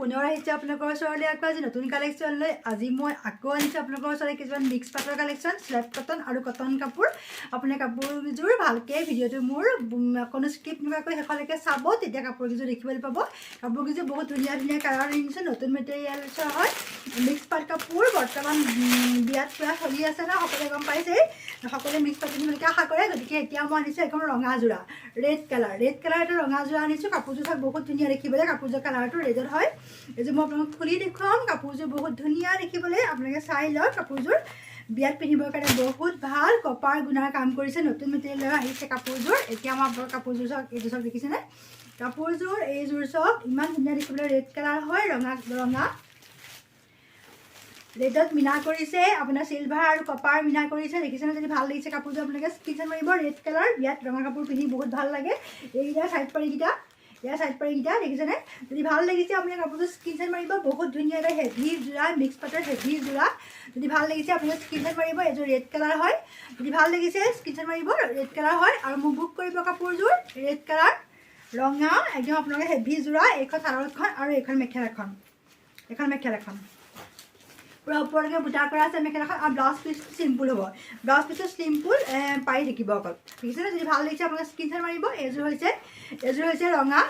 পুনৰ আহিছে আপোনালোকৰ ওচৰলৈ আকৌ আজি নতুন কালেকশ্যন লৈ। আজি মই আকৌ আনিছোঁ আপোনালোকৰ ওচৰলৈ কিছুমান মিক্স পাটৰ কালেকশ্যন, স্লেব কটন আৰু কটন কাপোৰ। আপুনি কাপোৰযোৰ ভালকৈ ভিডিঅ'টো মোৰ কোনো স্কিপ নোহোৱাকৈ শেষলৈকে চাব, তেতিয়া কাপোৰযোৰ দেখিবলৈ পাব। কাপোৰযোৰ বহুত ধুনীয়া ধুনীয়া কালাৰ আনিছোঁ, নতুন মেটেৰিয়েলছৰ হয়। মিক্স পাট কাপোৰ বৰ্তমান বিয়াত পুৰা চলি আছে ন, সকলোৱে গম পাইছেই। সকলোৱে মিক্স পাট পিন্ধিবলৈকে আশা কৰে, গতিকে এতিয়া মই আনিছোঁ এখন ৰঙা যোৰা, ৰেড কালাৰ এটা ৰঙা যোৰা আনিছোঁ। কাপোৰযোৰ চাওক বহুত ধুনীয়া দেখিবলৈ, কাপোৰযোৰ কালাৰটো ৰেডত হয়। এইযোৰ মই আপোনালোকক খুলি দেখুৱাম। কাপোৰযোৰ বহুত ধুনীয়া দেখিবলৈ, আপোনালোকে চাই লওক। কাপোৰযোৰ বিয়াত পিন্ধিবৰ কাৰণে বহুত ভাল, কপাৰ গুণাৰ কাম কৰিছে, নতুন মেটেৰিয়েল আহিছে কাপোৰযোৰ। এতিয়া মই আপোনালোকৰ কাপোৰযোৰ চাওক, এইযোৰ চাওক দেখিছেনে? কাপোৰযোৰ এইযোৰ চাওক ইমান ধুনীয়া দেখিবলৈ, ৰেড কালাৰ হয়, ৰঙা ৰেডত মিনা কৰিছে, আপোনাৰ চিলভাৰ আৰু কপাৰ মিনা কৰিছে, দেখিছেনে? যদি ভাল লাগিছে কাপোৰযোৰ আপোনালোকে স্ক্ৰীনশ্বট মাৰিব। ৰেড কালাৰ, বিয়াত ৰঙা কাপোৰ পিন্ধি বহুত ভাল লাগে। এইকেইটা চাইড পাৰিকেইটা, দেখিছেনে? যদি ভাল লাগিছে আপুনি কাপোৰযোৰ স্ক্ৰীনশ্বট মাৰিব। বহুত ধুনীয়া এটা হেভি যোৰা, মিক্স পাটৰ হেভি যোৰা। যদি ভাল লাগিছে আপোনালোকে স্ক্ৰীনশ্বট মাৰিব। এইযোৰ ৰেড কালাৰ হয়, যদি ভাল লাগিছে স্ক্ৰীনশ্বট মাৰিব। ৰেড কালাৰ হয় আৰু মোক বুক কৰিব কাপোৰযোৰ। ৰেড কালাৰ ৰঙা একদম আপোনালোকে হেভি যোৰা। এইখন চাদৰখন আৰু এইখন মেখেলাখন, পুৰা ওপৰলৈকে বুটা কৰা আছে মেখেলাখন। আৰু ব্লাউজ পিচটো চিম্পুল হ'ব, ব্লাউজ পিচটো চিম্পুল পাৰি থাকিব অকল, ঠিক আছে। যদি ভাল লাগিছে আপোনালোকে স্ক্ৰীনশ্বট মাৰিব। এইযোৰ হৈছে ৰঙা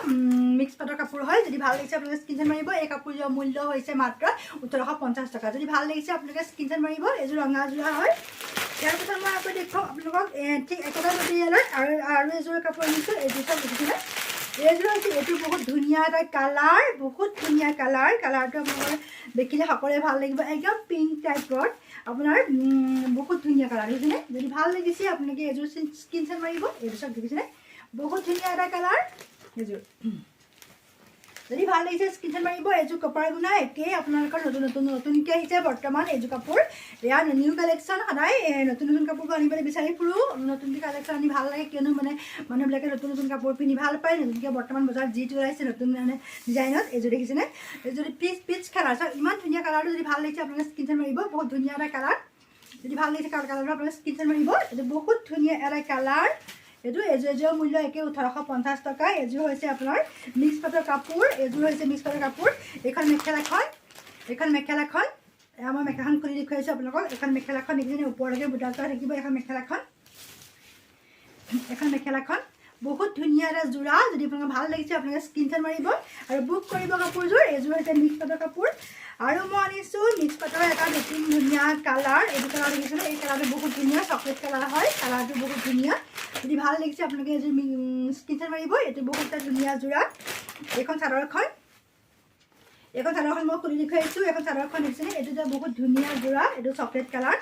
মিক্স পাটৰ কাপোৰ হয়। যদি ভাল লাগিছে আপোনালোকে স্ক্ৰীনশ্বট মাৰিব। এই কাপোৰযোৰৰ মূল্য হৈছে মাত্ৰ 1850 টকা। যদি ভাল লাগিছে আপোনালোকে স্ক্ৰীনশ্বট মাৰিব। এইযোৰ ৰঙা যোৰা হয়। ইয়াৰ পিছত মই আকৌ দেখুৱাম আপোনালোকক ঠিক একেটা মেটেৰিয়েলৰ আৰু এযোৰ কাপোৰ আনিছোঁ। এইযোৰ চাওক দেখিছেনে? এইযোৰ হৈছে, এইটো বহুত ধুনীয়া এটা কালাৰ, বহুত ধুনীয়া কালাৰ। কালাৰটো আপোনালোকৰ দেখিলে সকলোৱে ভাল লাগিব, একদম পিংক টাইপৰ আপোনাৰ বহুত ধুনীয়া কালাৰ, দেখিছেনে? যদি ভাল লাগিছে আপোনালোকে এইযোৰ স্ক্ৰীনশ্বট মাৰিব। এইযোৰ চাওক দেখিছেনে? বহুত ধুনীয়া এটা কালাৰ এইযোৰ। যদি ভাল লাগিছে স্ক্ৰীনশ্বট মাৰিব। এইযোৰ কপাৰ গুণা একেই, আপোনালোকৰ নতুনকৈ আহিছে বৰ্তমান এইযোৰ কাপোৰ। এয়া নিউ কালেকশ্যন। সদায় নতুন কাপোৰবোৰ আনিবলৈ বিচাৰি ফুৰোঁ, নতুনকৈ কালেকশ্যন আনি ভাল লাগে, কিয়নো মানুহবিলাকে নতুন কাপোৰ পিন্ধি ভাল পায়। নতুনকৈ বৰ্তমান বজাৰত যিটো ওলাইছে নতুন ডিজাইনত, এইযোৰ দেখিছেনে? এইযোৰ পিচ কালাৰ চাওক, ইমান ধুনীয়া কালাৰটো। যদি ভাল লাগিছে আপোনালোকে স্ক্ৰীনশ্বট মাৰিব। বহুত ধুনীয়া এটা কালাৰ। যদি ভাল লাগিছে কালাৰটো আপোনালোকে স্ক্ৰীনশ্বট মাৰিব। এইটো বহুত ধুনীয়া এটা কালাৰ। এইযোৰ মূল্য একে 1850 টকা। এইযোৰ হৈছে আপোনাৰ মিক্স পাটৰ কাপোৰ। এইখন মেখেলাখন মই মেখেলাখন খুলি দেখুৱাইছোঁ আপোনালোকক। এখন মেখেলাখন দেখিছেনে? ওপৰলৈকে বুটা কৰা থাকিব এখন মেখেলাখন। বহুত ধুনীয়া এটা যোৰা। যদি আপোনালোকৰ ভাল লাগিছে আপোনালোকে স্ক্ৰীনশ্বট মাৰিব আৰু বুক কৰিব কাপোৰযোৰ। এইযোৰ হৈছে মিক্স পাটৰ কাপোৰ। আৰু মই আনিছোঁ মিক্স পাটৰ এটা নতুন ধুনীয়া কালাৰ। এইটো কালাৰ দেখিছেনে? এই কালাৰটো বহুত ধুনীয়া, চকলেট কালাৰ হয়। কালাৰটো বহুত ধুনীয়া। যদি ভাল লাগিছে আপোনালোকে এইযোৰ স্ক্ৰীনশ্বট মাৰিব। এইটো বহুত এটা ধুনীয়া যোৰা। এইখন চাদৰখন মই খুলি দেখুৱাইছোঁ। এইখন চাদৰখন দেখিছেনে? এইটো এটা বহুত ধুনীয়া যোৰা। এইটো চকলেট কালাৰ,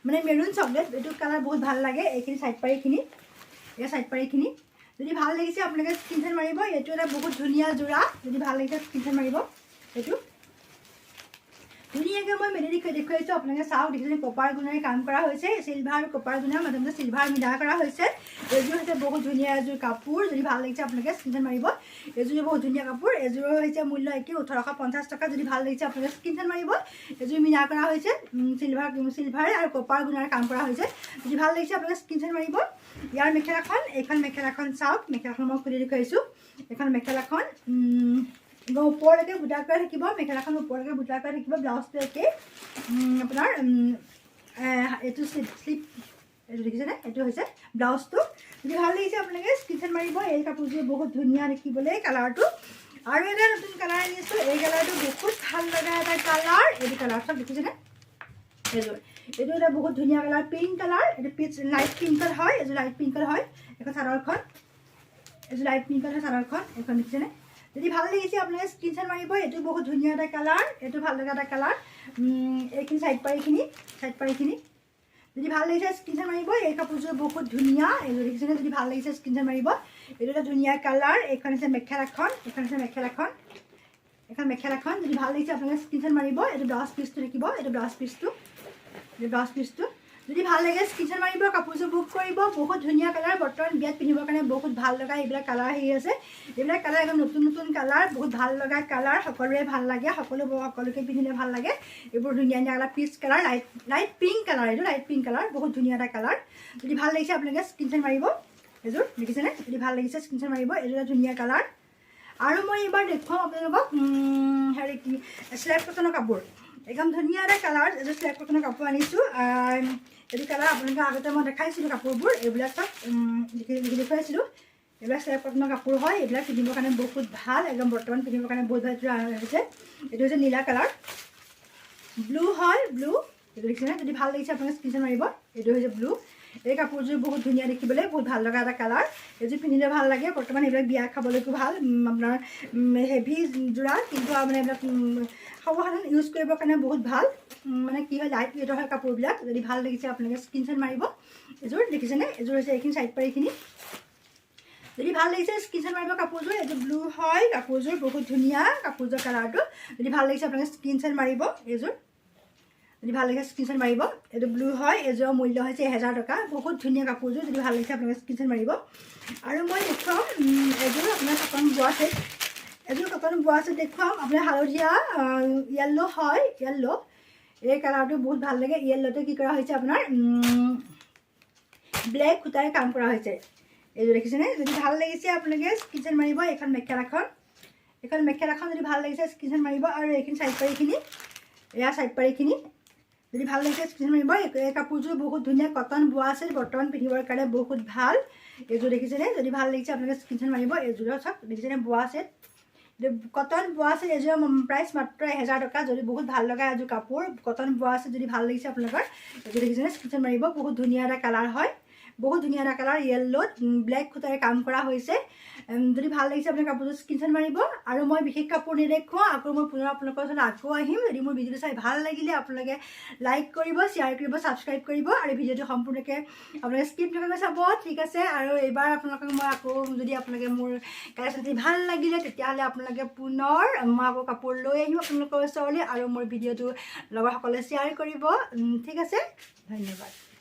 মানে মেৰুন চকলেট। এইটো কালাৰ বহুত ভাল লাগে। এইখিনি চাইড পাৰিখিনি যদি ভাল লাগিছে আপোনালোকে স্ক্ৰীনশ্বট মাৰিব। এইটো এটা বহুত ধুনীয়া যোৰা। যদি ভাল লাগিছে স্ক্ৰীনশ্বট মাৰিব। এইটো ধুনীয়াকৈ মই মেলি দেখুৱাইছোঁ, আপোনালোকে চাওক দেখিছেনে? কপাৰ গুণাৰে কাম কৰা হৈছে, চিলভাৰ আৰু কপাৰ গুণাৰ মাজে চিলভাৰ মিলা কৰা হৈছে। এইযোৰ হৈছে বহুত ধুনীয়া এযোৰ কাপোৰ। যদি ভাল লাগিছে আপোনালোকে স্ক্ৰীনশ্বট মাৰিব। এইযোৰ বহুত ধুনীয়া কাপোৰ। এইযোৰৰ হৈছে মূল্য একে 1850 টকা। যদি ভাল লাগিছে আপোনালোকে স্ক্ৰীনশ্বট মাৰিব। এইযোৰ মিনা কৰা হৈছে, চিলভাৰ আৰু কপাৰ গুণাৰে কাম কৰা হৈছে। যদি ভাল লাগিছে আপোনালোকে স্ক্ৰীনশ্বট মাৰিব। ইয়াৰ এইখন মেখেলাখন চাওক। মেখেলাখন মই খুলি দেখুৱাইছোঁ। এইখন মেখেলাখন ওপৰলৈকে বুটা কৰা থাকিব। মেখেলাখন ওপৰলৈকে বুটা কৰা থাকিব। ব্লাউজটো একেই আপোনাৰ এইটো শ্লিপ, এইটো দেখিছেনে? এইটো হৈছে ব্লাউজটো। যদি ভাল লাগিছে আপোনালোকে স্ক্ৰীনশ্বট মাৰিব। এই কাপোৰযোৰ বহুত ধুনীয়া দেখিবলৈ কালাৰটো। আৰু এটা নতুন কালাৰ আনিছোঁ। এই কালাৰটো বহুত ভাল লগা এটা কালাৰ। এইটো কালাৰ চাওক দেখিছেনে? এইটো এটা বহুত ধুনীয়া কালাৰ, পিংক কালাৰ। এইটো লাইট পিংকত হয়। এইযোৰ লাইট পিংকত হয়। এইখন চাদৰখন, এইযোৰ লাইট পিংকত হয় চাদৰখন। এইখন দেখিছেনে? যদি ভাল লাগিছে আপোনালোকে স্ক্ৰীনশ্বট মাৰিব। এইটো বহুত ধুনীয়া এটা কালাৰ। এইটো ভাল লগা এটা কালাৰ। এইখিনি চাইড পাৰিখিনি যদি ভাল লাগিছে স্ক্ৰীনশ্বট মাৰিব। এই কাপোৰযোৰ বহুত ধুনীয়া। এইযোৰ দেখিছেনে? যদি ভাল লাগিছে স্ক্ৰীনশ্বট মাৰিব। এইটো এটা ধুনীয়া কালাৰ। এইখন হৈছে মেখেলাখন। এইখন মেখেলাখন। যদি ভাল লাগিছে আপোনালোকে স্ক্ৰীনশ্বট মাৰিব। এইটো ব্লাউজ পিচটো থাকিব। এইটো ব্লাউজ পিচটো যদি ভাল লাগে স্ক্ৰীনশ্বট মাৰিব। কাপোৰযোৰ বুক কৰিব। বহুত ধুনীয়া কালাৰ। বৰ্তমান বিয়াত পিন্ধিবৰ কাৰণে বহুত ভাল লগা এইবিলাক কালাৰ আছে। এইবিলাক কালাৰ একদম নতুন কালাৰ, বহুত ভাল লগা কালাৰ। সকলোৰে ভাল লাগে, সকলোকে পিন্ধিলে ভাল লাগে। এইবোৰ ধুনীয়া colour, peach colour, light pink colour. এইটো লাইট পিংক কালাৰ, বহুত ধুনীয়া এটা কালাৰ। যদি ভাল লাগিছে আপোনালোকে স্ক্ৰীনশ্বট মাৰিব। এইযোৰ দেখিছেনে? যদি ভাল লাগিছে স্ক্ৰীনশ্বট মাৰিব। এইযোৰ এটা ধুনীয়া কালাৰ। আৰু মই এইবাৰ দেখুৱাম আপোনালোকক হেৰি কি স্লেপ কটনৰ কাপোৰ একদম ধুনীয়া এটা কালাৰ এইযোৰ স্লেপ কটনৰ কাপোৰ আনিছোঁ এইটো কালাৰ আপোনালোকে আগতে মই দেখাইছিলোঁ কাপোৰবোৰ এইবিলাক চব দেখুৱাইছিলোঁ এইবিলাক স্লেপ কটনৰ কাপোৰ হয় এইবিলাক পিন্ধিবৰ কাৰণে বহুত ভাল একদম বৰ্তমান পিন্ধিবৰ কাৰণে বহুত ভাল হৈছে এইটো হৈছে নীলা কালাৰ ব্লু হয় ব্লু এইটো দেখিছেনে যদি ভাল লাগিছে আপোনালোকে স্ক্ৰীনশ্বট মাৰিব এইটো হৈছে ব্লু এই কাপোৰযোৰ বহুত ধুনীয়া দেখিবলৈ বহুত ভাল লগা এটা কালাৰ এইযোৰ পিন্ধিলে ভাল লাগে বৰ্তমান এইবিলাক বিয়া খাবলৈকো ভাল আপোনাৰ হেভি যোৰা কিন্তু মানে এইবিলাক সৰ্বসাধাৰণ ইউজ কৰিবৰ কাৰণে বহুত ভাল মানে কি হয় লাইট ৱেইটৰ হয় কাপোৰবিলাক যদি ভাল লাগিছে আপোনালোকে স্ক্ৰীনশ্বট মাৰিব এইযোৰ দেখিছেনে এইযোৰ হৈছে এইখিনি চাইড পাৰ এইখিনি যদি ভাল লাগিছে স্ক্ৰীনশ্বট মাৰিব কাপোৰযোৰ এইযোৰ ব্লু হয় কাপোৰযোৰ বহুত ধুনীয়া কাপোৰযোৰ কালাৰটো যদি ভাল লাগিছে আপোনালোকে স্ক্ৰীনশ্বট মাৰিব এইযোৰ যদি ভাল লাগিছে স্ক্ৰীনশ্বট মাৰিব এইটো ব্লু হয় এইযোৰৰ মূল্য হৈছে 1000 টকা বহুত ধুনীয়া কাপোৰযোৰ যদি ভাল লাগিছে আপোনালোকে স্ক্ৰীনশ্বট মাৰিব আৰু মই দেখুৱাম এইযোৰ আপোনাৰ কটন বোৱা ছেট এইযোৰ কটন বোৱা ছেট দেখুৱাম আপোনাৰ হালধীয়া য়েল্ল' হয় য়েল্ল' এই কালাৰটো বহুত ভাল লাগে য়েল্ল'টো কি কৰা হৈছে আপোনাৰ ব্লেক সূতাৰে কাম কৰা হৈছে এইযোৰ দেখিছেনে যদি ভাল লাগিছে আপোনালোকে স্ক্ৰীনশ্বট মাৰিব এইখন মেখেলাখন যদি ভাল লাগিছে স্ক্ৰীনশ্বট মাৰিব আৰু এইখিনি চাইড পাৰিখিনি এয়া চাইড পাৰিখিনি যদি ভাল লাগিছে স্ক্ৰীনশ্বট মাৰিব এই কাপোৰযোৰ বহুত ধুনীয়া কটন বোৱা আছে বৰ্তমান পিন্ধিবৰ কাৰণে বহুত ভাল এইযোৰ দেখিছেনে যদি ভাল লাগিছে আপোনালোকে স্ক্ৰীনশ্বট মাৰিব এইযোৰৰ চাওক দেখিছেনে বোৱা ছেট কটন বোৱা ছেট এইযোৰৰ প্ৰাইচ মাত্ৰ 1000 টকা যদি বহুত ভাল লগা এযোৰ কাপোৰ কটন বোৱা ছেট যদি ভাল লাগিছে আপোনালোকৰ এইযোৰ দেখিছেনে স্ক্ৰীনশ্বট মাৰিব বহুত ধুনীয়া এটা কালাৰ হয় বহুত ধুনীয়া এটা কালাৰ য়েল্ল'ত ব্লেক সূতাৰে কাম কৰা হৈছে যদি ভাল লাগিছে আপোনাৰ কাপোৰযোৰ স্ক্ৰীনশ্বট মাৰিব আৰু মই বিশেষ কাপোৰ নেদেখুৱাওঁ আকৌ মই পুনৰ আপোনালোকৰ ওচৰত আকৌ আহিম যদি মোৰ ভিডিঅ'টো চাই ভাল লাগিলে আপোনালোকে লাইক কৰিব শ্বেয়াৰ কৰিব ছাবস্ক্ৰাইব কৰিব আৰু ভিডিঅ'টো সম্পূৰ্ণকৈ আপোনালোকে স্কিপ নকৰাকৈ চাব ঠিক আছে আৰু এইবাৰ আপোনালোকক মই আকৌ যদি আপোনালোকে মোৰ কালেকশ্যনটি ভাল লাগিলে তেতিয়াহ'লে আপোনালোকে পুনৰ মই আকৌ কাপোৰ লৈ আহিম আপোনালোকৰ ওচৰলৈ আৰু মোৰ ভিডিঅ'টো লগৰসকলে শ্বেয়াৰ কৰিব ঠিক আছে ধন্যবাদ